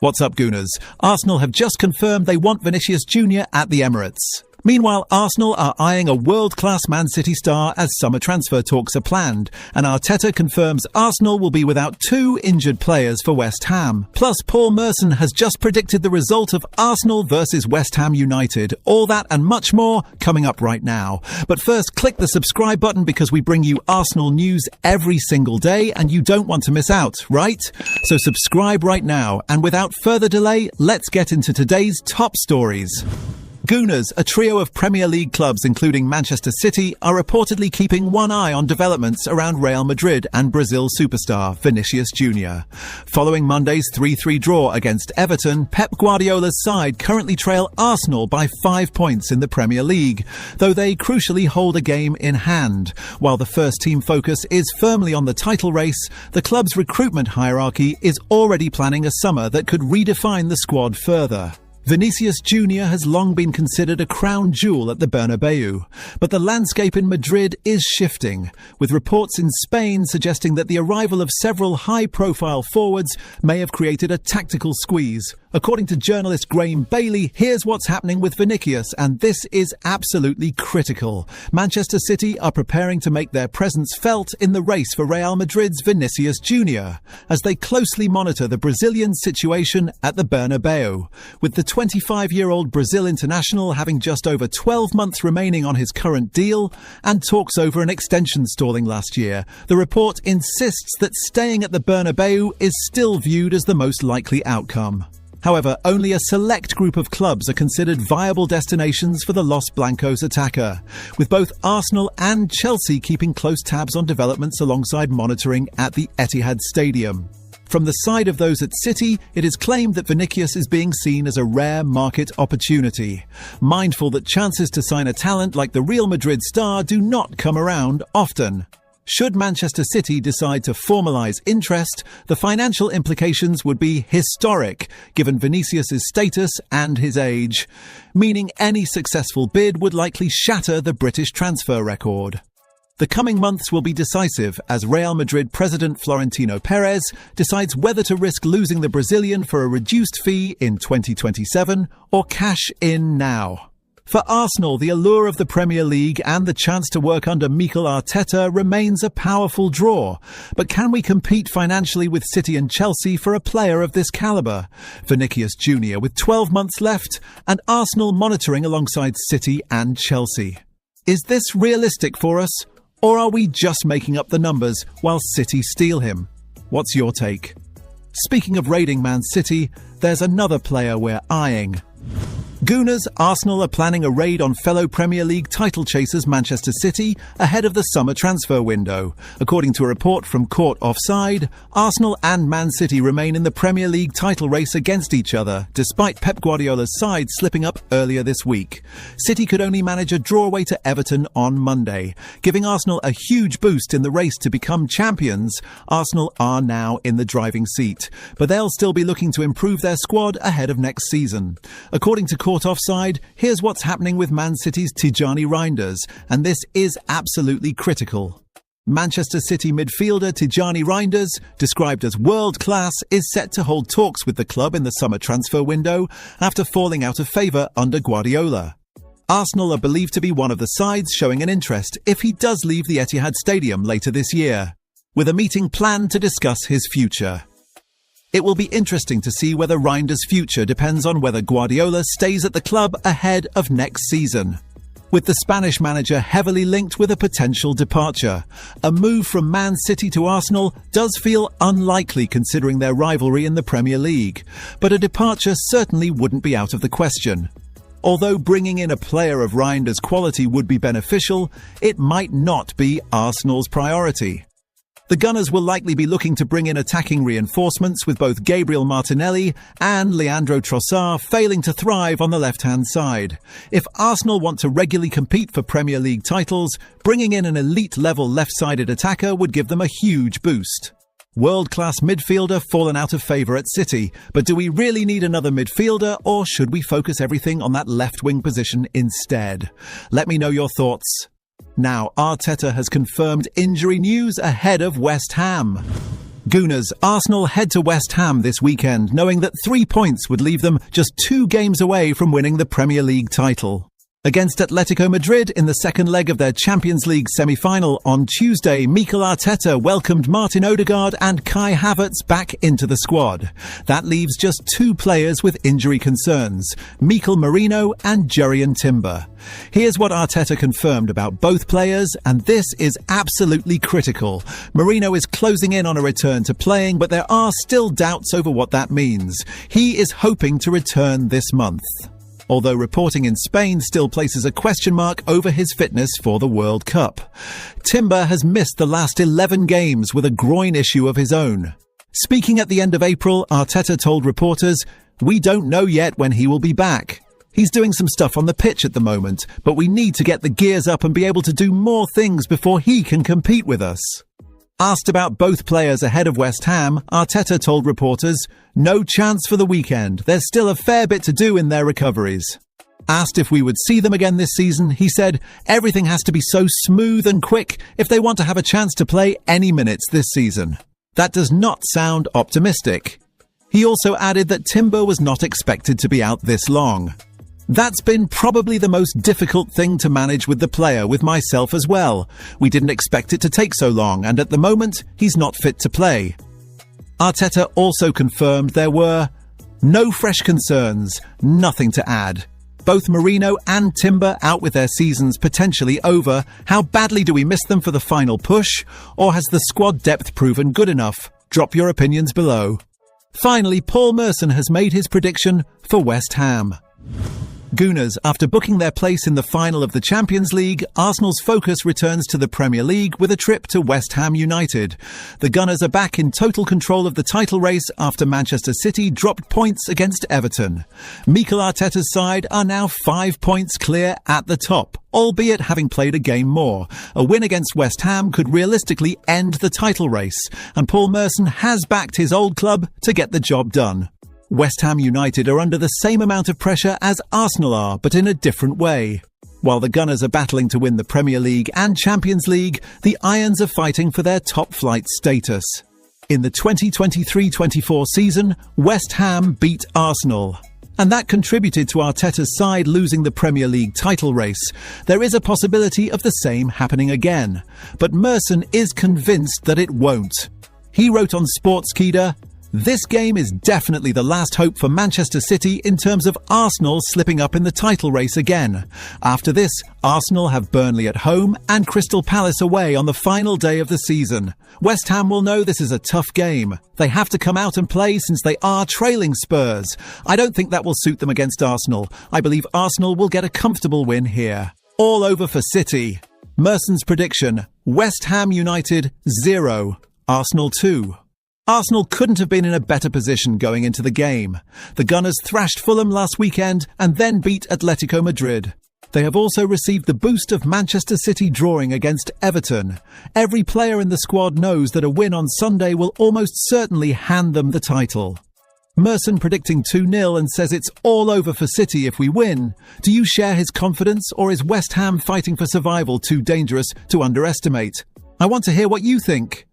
What's up, Gooners? Arsenal have just confirmed they want Vinicius Jr. at the Emirates. Meanwhile, Arsenal are eyeing a world-class Man City star as summer transfer talks are planned, and Arteta confirms Arsenal will be without 2 injured players for West Ham. Plus, Paul Merson has just predicted the result of Arsenal versus West Ham United. All that and much more coming up right now. But first, click the subscribe button because we bring you Arsenal news every single day and you don't want to miss out, right? So subscribe right now, and without further delay, let's get into today's top stories. Gooners, a trio of Premier League clubs including Manchester City, are reportedly keeping one eye on developments around Real Madrid and Brazil superstar Vinicius Jr. Following Monday's 3-3 draw against Everton, Pep Guardiola's side currently trail Arsenal by 5 points in the Premier League, though they crucially hold a game in hand. While the first team focus is firmly on the title race, the club's recruitment hierarchy is already planning a summer that could redefine the squad further. Vinicius Jr. has long been considered a crown jewel at the Bernabeu, but the landscape in Madrid is shifting, with reports in Spain suggesting that the arrival of several high-profile forwards may have created a tactical squeeze. According to journalist Graham Bailey, here's what's happening with Vinicius, and this is absolutely critical. Manchester City are preparing to make their presence felt in the race for Real Madrid's Vinicius Jr., as they closely monitor the Brazilian situation at the Bernabeu, with the 25-year-old Brazil international having just over 12 months remaining on his current deal and talks over an extension stalling last year. The report insists that staying at the Bernabeu is still viewed as the most likely outcome. However, only a select group of clubs are considered viable destinations for the Los Blancos attacker, with both Arsenal and Chelsea keeping close tabs on developments alongside monitoring at the Etihad Stadium. From the side of those at City, it is claimed that Vinicius is being seen as a rare market opportunity, mindful that chances to sign a talent like the Real Madrid star do not come around often. Should Manchester City decide to formalise interest, the financial implications would be historic, given Vinicius' status and his age, meaning any successful bid would likely shatter the British transfer record. The coming months will be decisive as Real Madrid president Florentino Perez decides whether to risk losing the Brazilian for a reduced fee in 2027 or cash in now. For Arsenal, the allure of the Premier League and the chance to work under Mikel Arteta remains a powerful draw. But can we compete financially with City and Chelsea for a player of this calibre? Vinicius Jr. with 12 months left and Arsenal monitoring alongside City and Chelsea. Is this realistic for us? Or are we just making up the numbers while City steal him? What's your take? Speaking of raiding Man City, there's another player we're eyeing. Gooners, Arsenal are planning a raid on fellow Premier League title chasers Manchester City ahead of the summer transfer window. According to a report from Court Offside, Arsenal and Man City remain in the Premier League title race against each other, despite Pep Guardiola's side slipping up earlier this week. City could only manage a draw away to Everton on Monday, giving Arsenal a huge boost in the race to become champions. Arsenal are now in the driving seat, but they'll still be looking to improve their squad ahead of next season. According to Court Offside, here's what's happening with Man City's Tijani Reinders, and this is absolutely critical. Manchester City midfielder Tijani Reinders, described as world-class, is set to hold talks with the club in the summer transfer window after falling out of favour under Guardiola. Arsenal are believed to be one of the sides showing an interest if he does leave the Etihad Stadium later this year, with a meeting planned to discuss his future. It will be interesting to see whether Reinders' future depends on whether Guardiola stays at the club ahead of next season, with the Spanish manager heavily linked with a potential departure. A move from Man City to Arsenal does feel unlikely considering their rivalry in the Premier League, but a departure certainly wouldn't be out of the question. Although bringing in a player of Reinders' quality would be beneficial, it might not be Arsenal's priority. The Gunners will likely be looking to bring in attacking reinforcements, with both Gabriel Martinelli and Leandro Trossard failing to thrive on the left-hand side. If Arsenal want to regularly compete for Premier League titles, bringing in an elite-level left-sided attacker would give them a huge boost. World-class midfielder fallen out of favour at City, but do we really need another midfielder, or should we focus everything on that left-wing position instead? Let me know your thoughts. Now, Arteta has confirmed injury news ahead of West Ham. Gooners, Arsenal head to West Ham this weekend, knowing that 3 points would leave them just 2 games away from winning the Premier League title. Against Atletico Madrid in the second leg of their Champions League semi-final on Tuesday, Mikel Arteta welcomed Martin Odegaard and Kai Havertz back into the squad. That leaves just 2 players with injury concerns, Mikel Merino and Jurrien Timber. Here's what Arteta confirmed about both players, and this is absolutely critical. Merino is closing in on a return to playing, but there are still doubts over what that means. He is hoping to return this month, although reporting in Spain still places a question mark over his fitness for the World Cup. Timber has missed the last 11 games with a groin issue of his own. Speaking at the end of April, Arteta told reporters, "We don't know yet when he will be back. He's doing some stuff on the pitch at the moment, but we need to get the gears up and be able to do more things before he can compete with us." Asked about both players ahead of West Ham, Arteta told reporters, "No chance for the weekend. There's still a fair bit to do in their recoveries." Asked if we would see them again this season, he said, "Everything has to be so smooth and quick if they want to have a chance to play any minutes this season." That does not sound optimistic. He also added that Timber was not expected to be out this long. "That's been probably the most difficult thing to manage with the player, with myself as well. We didn't expect it to take so long, and at the moment, he's not fit to play." Arteta also confirmed there were no fresh concerns, nothing to add. Both Merino and Timber out with their seasons potentially over. How badly do we miss them for the final push? Or has the squad depth proven good enough? Drop your opinions below. Finally, Paul Merson has made his prediction for West Ham. Gooners, after booking their place in the final of the Champions League, Arsenal's focus returns to the Premier League with a trip to West Ham United. The Gunners are back in total control of the title race after Manchester City dropped points against Everton. Mikel Arteta's side are now 5 points clear at the top, albeit having played a game more. A win against West Ham could realistically end the title race, and Paul Merson has backed his old club to get the job done. West Ham United are under the same amount of pressure as Arsenal are, but in a different way. While the Gunners are battling to win the Premier League and Champions League, the Irons are fighting for their top-flight status. In the 2023-24 season, West Ham beat Arsenal, and that contributed to Arteta's side losing the Premier League title race. There is a possibility of the same happening again, but Merson is convinced that it won't. He wrote on Sportskeda, "This game is definitely the last hope for Manchester City in terms of Arsenal slipping up in the title race again. After this, Arsenal have Burnley at home and Crystal Palace away on the final day of the season. West Ham will know this is a tough game. They have to come out and play since they are trailing Spurs. I don't think that will suit them against Arsenal. I believe Arsenal will get a comfortable win here. All over for City." Merson's prediction, West Ham United 0, Arsenal 2. Arsenal couldn't have been in a better position going into the game. The Gunners thrashed Fulham last weekend and then beat Atletico Madrid. They have also received the boost of Manchester City drawing against Everton. Every player in the squad knows that a win on Sunday will almost certainly hand them the title. Merson predicting 2-0 and says it's all over for City if we win. Do you share his confidence, or is West Ham fighting for survival too dangerous to underestimate? I want to hear what you think.